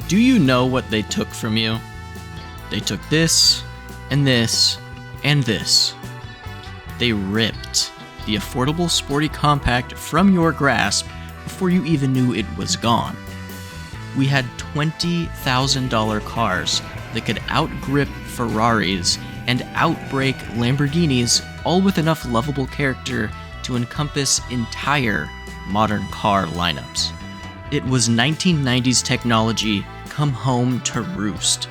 Do you know what they took from you? They took this, and this, and this. They ripped the affordable sporty compact from your grasp before you even knew it was gone. We had $20,000 cars that could outgrip Ferraris and outbreak Lamborghinis, all with enough lovable character to encompass entire modern car lineups. It was 1990s technology come home to roost.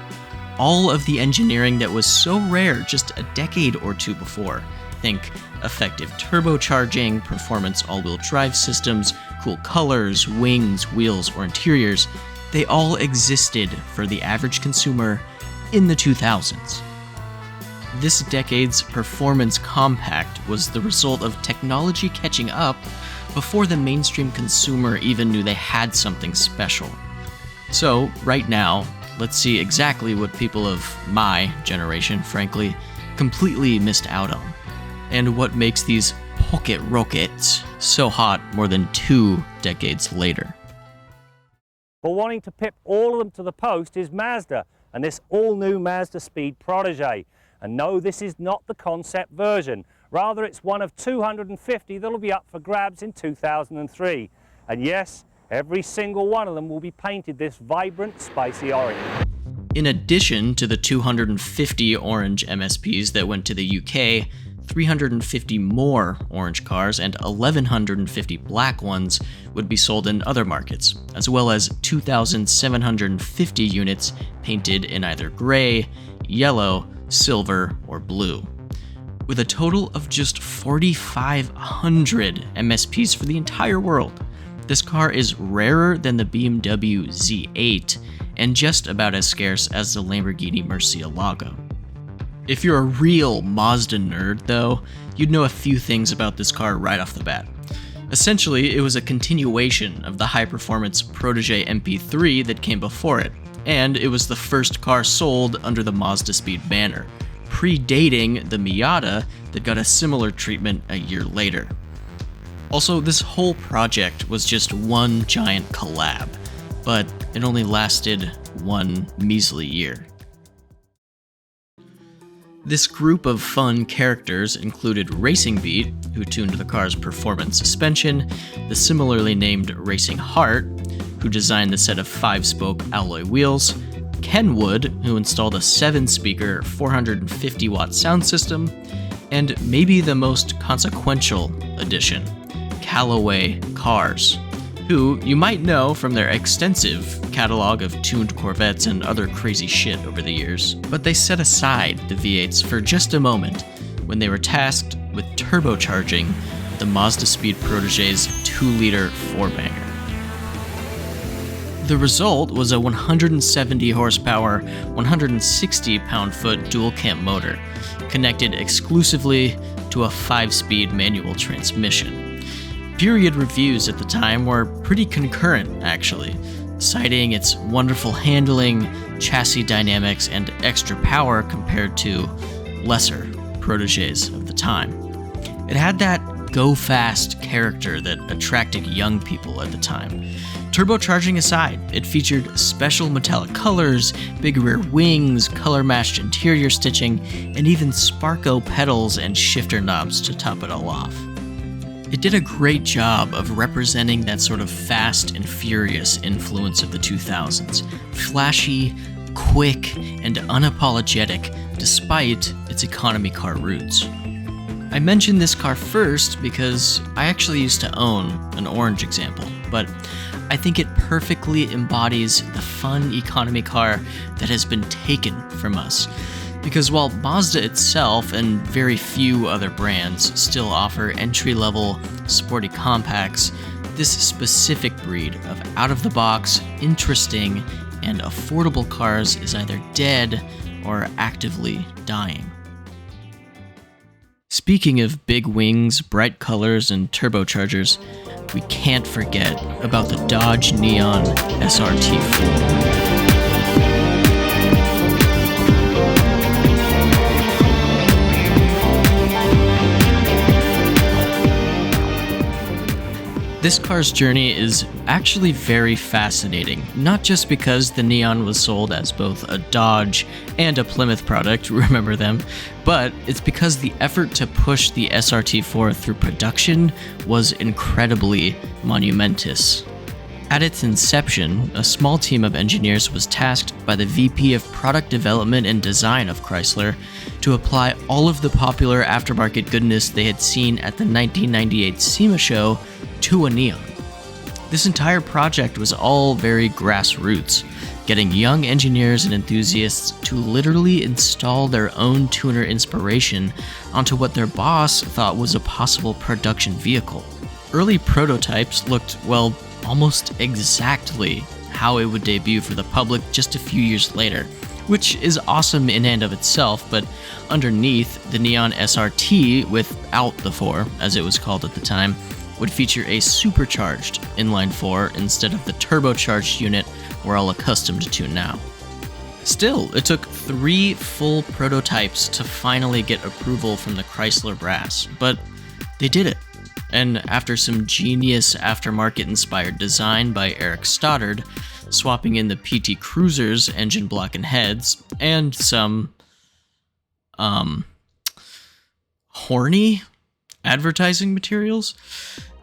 All of the engineering that was so rare just a decade or two before. Think effective turbocharging, performance all-wheel drive systems, cool colors, wings, wheels, or interiors. They all existed for the average consumer in the 2000s. This decade's performance compact was the result of technology catching up before the mainstream consumer even knew they had something special. So, right now, let's see exactly what people of my generation, frankly, completely missed out on, and what makes these pocket rockets so hot more than 2 decades later. But wanting to pip all of them to the post is Mazda, and this all-new Mazdaspeed Protege. And no, this is not the concept version. Rather, it's one of 250 that'll be up for grabs in 2003. And yes, every single one of them will be painted this vibrant, spicy orange. In addition to the 250 orange MSPs that went to the UK, 350 more orange cars and 1,150 black ones would be sold in other markets, as well as 2,750 units painted in either gray, yellow, silver, or blue. With a total of just 4,500 MSPs for the entire world, this car is rarer than the BMW Z8 and just about as scarce as the Lamborghini Murcielago. If you're a real Mazda nerd, though, you'd know a few things about this car right off the bat. Essentially, it was a continuation of the high-performance Protege MP3 that came before it, and it was the first car sold under the Mazdaspeed banner, predating the Miata that got a similar treatment a year later. Also, this whole project was just one giant collab, but it only lasted one measly year. This group of fun characters included Racing Beat, who tuned the car's performance suspension, the similarly named Racing Heart, who designed the set of 5-spoke alloy wheels, Kenwood, who installed a 7-speaker, 450-watt sound system, and maybe the most consequential addition, Callaway Cars, who you might know from their extensive catalog of tuned Corvettes and other crazy shit over the years. But they set aside the V8s for just a moment when they were tasked with turbocharging the Mazdaspeed Protege's 2-liter 4-banger. The result was a 170 horsepower, 160 pound-foot dual-cam motor, connected exclusively to a 5-speed manual transmission. Period reviews at the time were pretty concurrent, actually, citing its wonderful handling, chassis dynamics, and extra power compared to lesser Proteges of the time. It had that go-fast character that attracted young people at the time. Turbocharging aside, it featured special metallic colors, big rear wings, color-matched interior stitching, and even Sparco pedals and shifter knobs to top it all off. It did a great job of representing that sort of fast and furious influence of the 2000s. Flashy, quick, and unapologetic despite its economy car roots. I mentioned this car first because I actually used to own an orange example, but I think it perfectly embodies the fun economy car that has been taken from us. Because while Mazda itself and very few other brands still offer entry-level, sporty compacts, this specific breed of out-of-the-box, interesting, and affordable cars is either dead or actively dying. Speaking of big wings, bright colors, and turbochargers, we can't forget about the Dodge Neon SRT4. This car's journey is actually very fascinating, not just because the Neon was sold as both a Dodge and a Plymouth product, remember them, but it's because the effort to push the SRT4 through production was incredibly monumentous. At its inception, a small team of engineers was tasked by the VP of Product Development and Design of Chrysler to apply all of the popular aftermarket goodness they had seen at the 1998 SEMA show to a Neon. This entire project was all very grassroots, getting young engineers and enthusiasts to literally install their own tuner inspiration onto what their boss thought was a possible production vehicle. Early prototypes looked, well, almost exactly how it would debut for the public just a few years later, which is awesome in and of itself, but underneath, the Neon SRT, without the 4, as it was called at the time, would feature a supercharged inline-4 instead of the turbocharged unit we're all accustomed to now. Still, it took 3 full prototypes to finally get approval from the Chrysler brass, but they did it. And after some genius aftermarket-inspired design by Eric Stoddard, swapping in the PT Cruiser's engine block and heads, and some, horny advertising materials,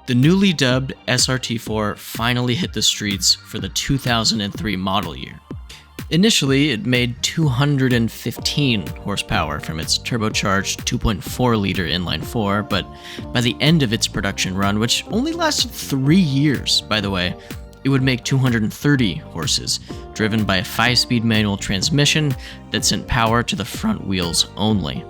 the newly dubbed SRT4 finally hit the streets for the 2003 model year. Initially, it made 215 horsepower from its turbocharged 2.4-liter inline-4, but by the end of its production run, which only lasted 3 years, by the way, it would make 230 horses, driven by a 5-speed manual transmission that sent power to the front wheels only.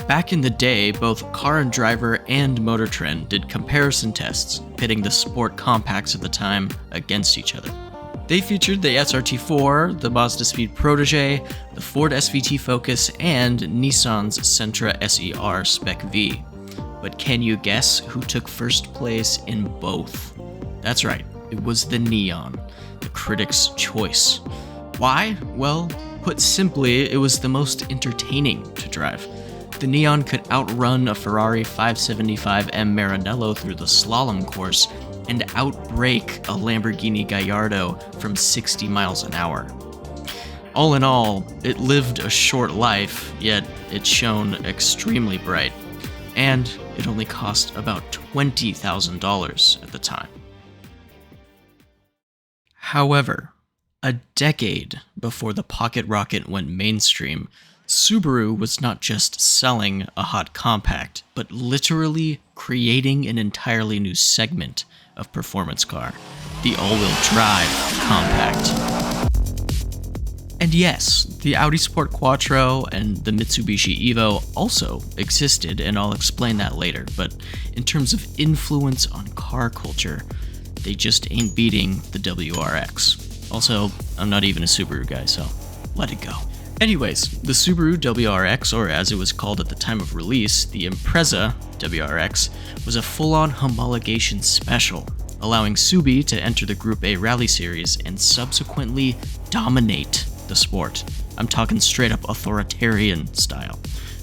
Back in the day, both Car and Driver and Motor Trend did comparison tests, pitting the sport compacts of the time against each other. They featured the SRT4, the Mazdaspeed Protege, the Ford SVT Focus, and Nissan's Sentra SER Spec V. But can you guess who took first place in both? That's right, it was the Neon, the critics' choice. Why? Well, put simply, it was the most entertaining to drive. The Neon could outrun a Ferrari 575M Maranello through the slalom course and outbrake a Lamborghini Gallardo from 60 miles an hour. All in all, it lived a short life, yet it shone extremely bright, and it only cost about $20,000 at the time. However, a decade before the Pocket Rocket went mainstream, Subaru was not just selling a hot compact, but literally creating an entirely new segment of performance car, the all-wheel drive compact. And yes, the Audi Sport Quattro and the Mitsubishi Evo also existed, and I'll explain that later, but in terms of influence on car culture, they just ain't beating the WRX. Also, I'm not even a Subaru guy, so let it go. Anyways, the Subaru WRX, or as it was called at the time of release, the Impreza WRX, was a full-on homologation special, allowing Subi to enter the Group A Rally Series and subsequently dominate the sport. I'm talking straight up authoritarian style.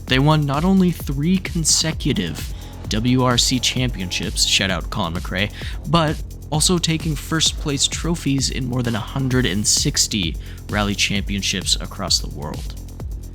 They won not only 3 consecutive WRC championships, shout out Colin McRae, but also taking first place trophies in more than 160 rally championships across the world.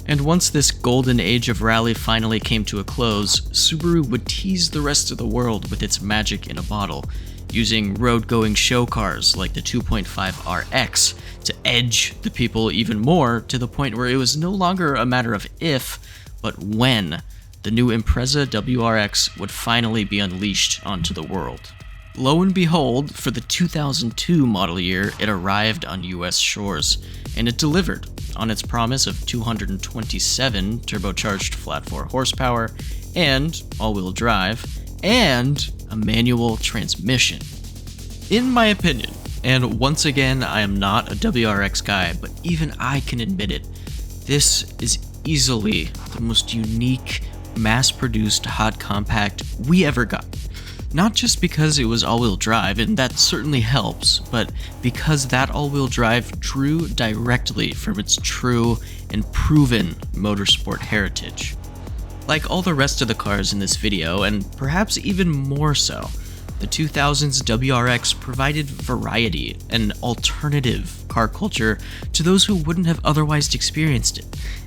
And once this golden age of rally finally came to a close, Subaru would tease the rest of the world with its magic in a bottle, using road-going show cars like the 2.5 RX to edge the people even more, to the point where it was no longer a matter of if, but when the new Impreza WRX would finally be unleashed onto the world. Lo and behold, for the 2002 model year, it arrived on US shores, and it delivered on its promise of 227 turbocharged flat-4 horsepower, and all-wheel drive, and a manual transmission. In my opinion, and once again, I am not a WRX guy, but even I can admit it, this is easily the most unique, mass-produced hot compact we ever got. Not just because it was all-wheel drive, and that certainly helps, but because that all-wheel drive drew directly from its true and proven motorsport heritage. Like all the rest of the cars in this video, and perhaps even more so, The 2000s WRX provided variety and alternative car culture to those who wouldn't have otherwise experienced it.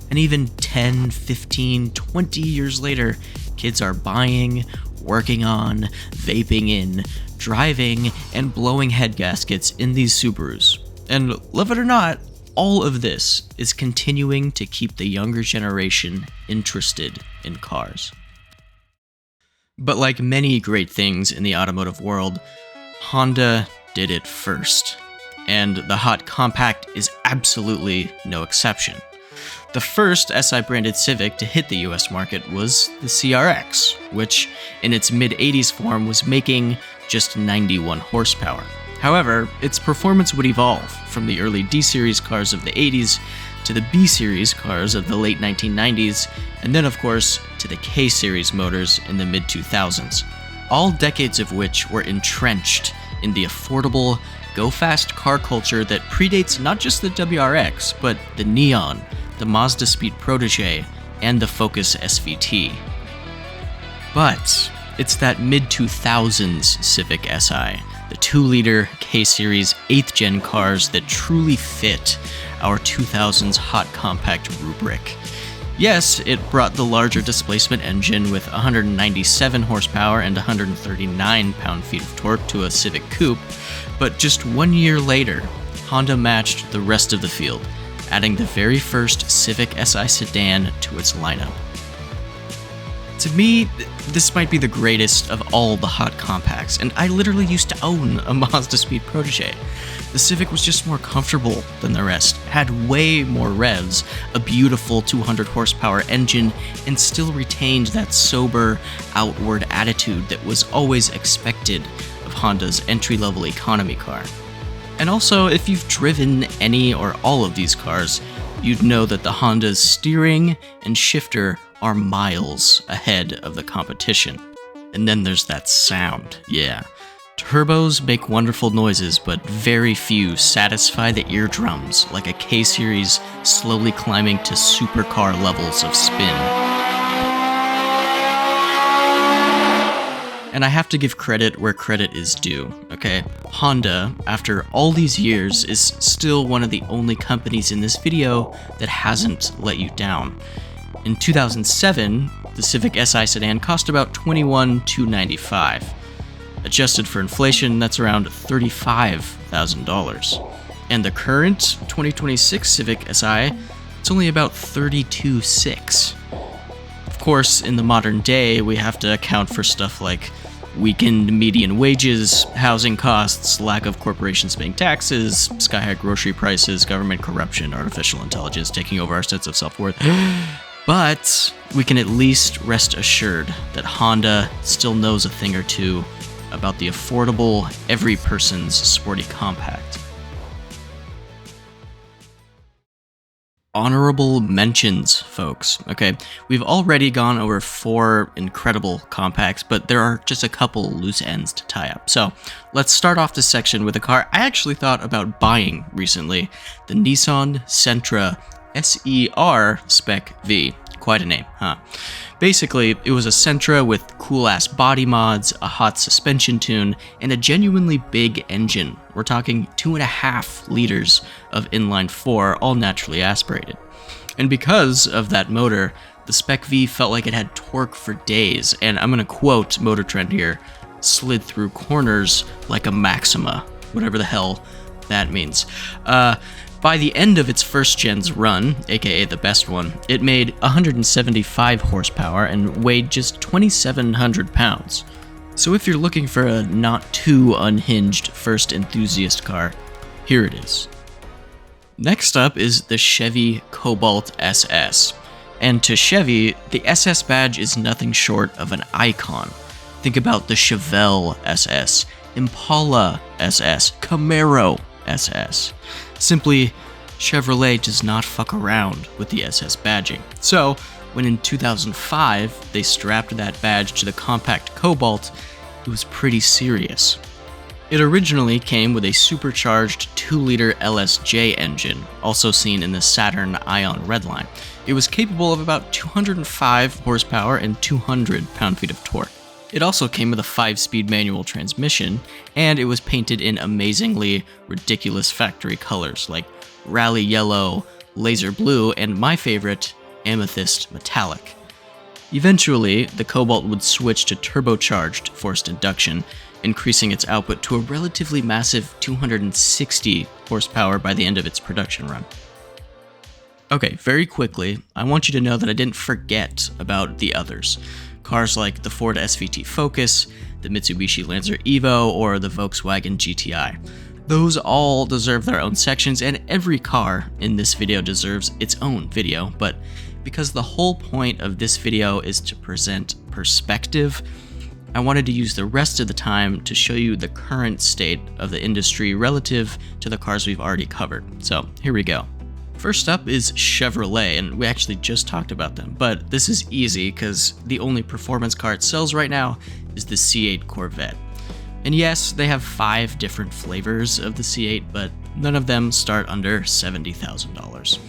And even 10, 15, 20 years later, kids are buying, working on, vaping in, driving, and blowing head gaskets in these Subarus. And love it or not, all of this is continuing to keep the younger generation interested in cars. But like many great things in the automotive world, Honda did it first. And the hot compact is absolutely no exception. The first SI-branded Civic to hit the US market was the CRX, which in its mid-80s form was making just 91 horsepower. However, its performance would evolve from the early D-Series cars of the 80s to the B-Series cars of the late 1990s, and then of course to the K-Series motors in the mid-2000s, all decades of which were entrenched in the affordable, go-fast car culture that predates not just the WRX, but the Neon, the Mazdaspeed Protege, and the Focus SVT. But it's that mid-2000s Civic Si, the 2-liter K-Series 8th gen cars that truly fit our 2000s hot compact rubric. Yes, it brought the larger displacement engine with 197 horsepower and 139 pound-feet of torque to a Civic Coupe, but just 1 year later, Honda matched the rest of the field, adding the very first Civic Si sedan to its lineup. To me, this might be the greatest of all the hot compacts, and I literally used to own a Mazdaspeed Protege. The Civic was just more comfortable than the rest, had way more revs, a beautiful 200 horsepower engine, and still retained that sober, outward attitude that was always expected of Honda's entry-level economy car. And also, if you've driven any or all of these cars, you'd know that the Honda's steering and shifter are miles ahead of the competition. And then there's that sound, yeah. Turbos make wonderful noises, but very few satisfy the eardrums like a K-Series slowly climbing to supercar levels of spin. And I have to give credit where credit is due, okay? Honda, after all these years, is still one of the only companies in this video that hasn't let you down. In 2007, the Civic Si sedan cost about $21,295. Adjusted for inflation, that's around $35,000. And the current 2026 Civic Si, it's only about $32,600. Of course, in the modern day, we have to account for stuff like weakened median wages, housing costs, lack of corporations paying taxes, sky-high grocery prices, government corruption, artificial intelligence taking over our sense of self-worth. But we can at least rest assured that Honda still knows a thing or two about the affordable, every person's sporty compact. Honorable mentions, folks. Okay, we've already gone over 4 incredible compacts, but there are just a couple loose ends to tie up. So let's start off this section with a car I actually thought about buying recently, the Nissan Sentra SER Spec V. Quite a name, huh? Basically, it was a Sentra with cool-ass body mods, a hot suspension tune, and a genuinely big engine. We're talking 2.5 liters of inline-4, all naturally aspirated. And because of that motor, the Spec V felt like it had torque for days, and I'm gonna quote Motor Trend here, slid through corners like a Maxima, whatever the hell that means. By the end of its first-gen's run, aka the best one, it made 175 horsepower and weighed just 2,700 pounds. So if you're looking for a not too unhinged first enthusiast car, here it is. Next up is the Chevy Cobalt SS. And to Chevy, the SS badge is nothing short of an icon. Think about the Chevelle SS, Impala SS, Camaro SS. Simply, Chevrolet does not fuck around with the SS badging. So, when in 2005 they strapped that badge to the compact Cobalt, it was pretty serious. It originally came with a supercharged 2-liter LSJ engine, also seen in the Saturn Ion Redline. It was capable of about 205 horsepower and 200 pound-feet of torque. It also came with a 5-speed manual transmission, and it was painted in amazingly ridiculous factory colors like rally yellow, laser blue, and my favorite, amethyst metallic. Eventually, the Cobalt would switch to turbocharged forced induction, increasing its output to a relatively massive 260 horsepower by the end of its production run. Okay, very quickly, I want you to know that I didn't forget about the others. Cars like the Ford SVT Focus, the Mitsubishi Lancer Evo, or the Volkswagen GTI. Those all deserve their own sections, and every car in this video deserves its own video, but because the whole point of this video is to present perspective, I wanted to use the rest of the time to show you the current state of the industry relative to the cars we've already covered. So here we go. First up is Chevrolet, and we actually just talked about them, but this is easy because the only performance car it sells right now is the C8 Corvette. And yes, they have 5 different flavors of the C8, but none of them start under $70,000.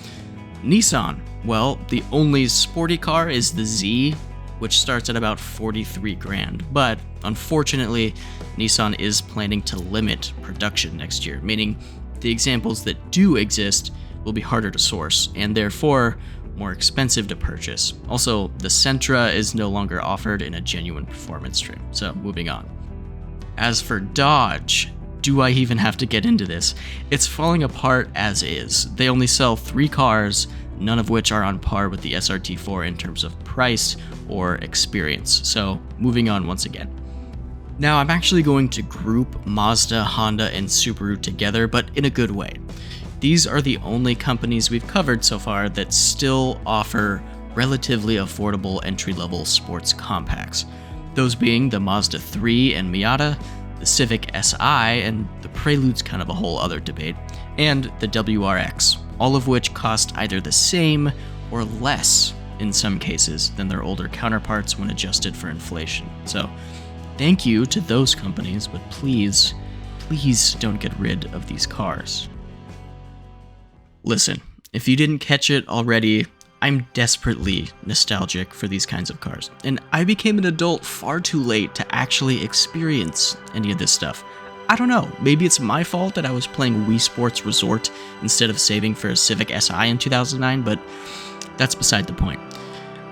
Nissan, well, the only sporty car is the Z, which starts at about 43 grand, but unfortunately, Nissan is planning to limit production next year, meaning the examples that do exist will be harder to source, and therefore more expensive to purchase. Also, the Sentra is no longer offered in a genuine performance trim, so moving on. As for Dodge, do I even have to get into this? It's falling apart as is. They only sell 3 cars, none of which are on par with the SRT4 in terms of price or experience, so moving on once again. Now, I'm actually going to group Mazda, Honda, and Subaru together, but in a good way. These are the only companies we've covered so far that still offer relatively affordable entry-level sports compacts. Those being the Mazda 3 and Miata, the Civic Si, and the Prelude's kind of a whole other debate, and the WRX, all of which cost either the same or less in some cases than their older counterparts when adjusted for inflation. So, thank you to those companies, but please don't get rid of these cars. Listen, if you didn't catch it already, I'm desperately nostalgic for these kinds of cars, and I became an adult far too late to actually experience any of this stuff. I don't know, maybe it's my fault that I was playing Wii Sports Resort instead of saving for a Civic Si in 2009, but that's beside the point.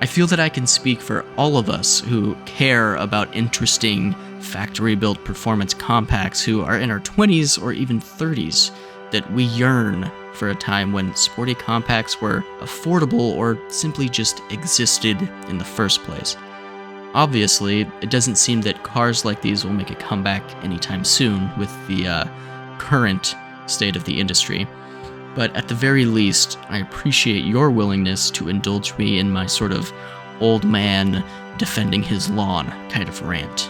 I feel that I can speak for all of us who care about interesting factory-built performance compacts who are in our 20s or even 30s, that we yearn for a time when sporty compacts were affordable or simply just existed in the first place. Obviously, it doesn't seem that cars like these will make a comeback anytime soon with the current state of the industry, but at the very least, I appreciate your willingness to indulge me in my sort of old man defending his lawn kind of rant.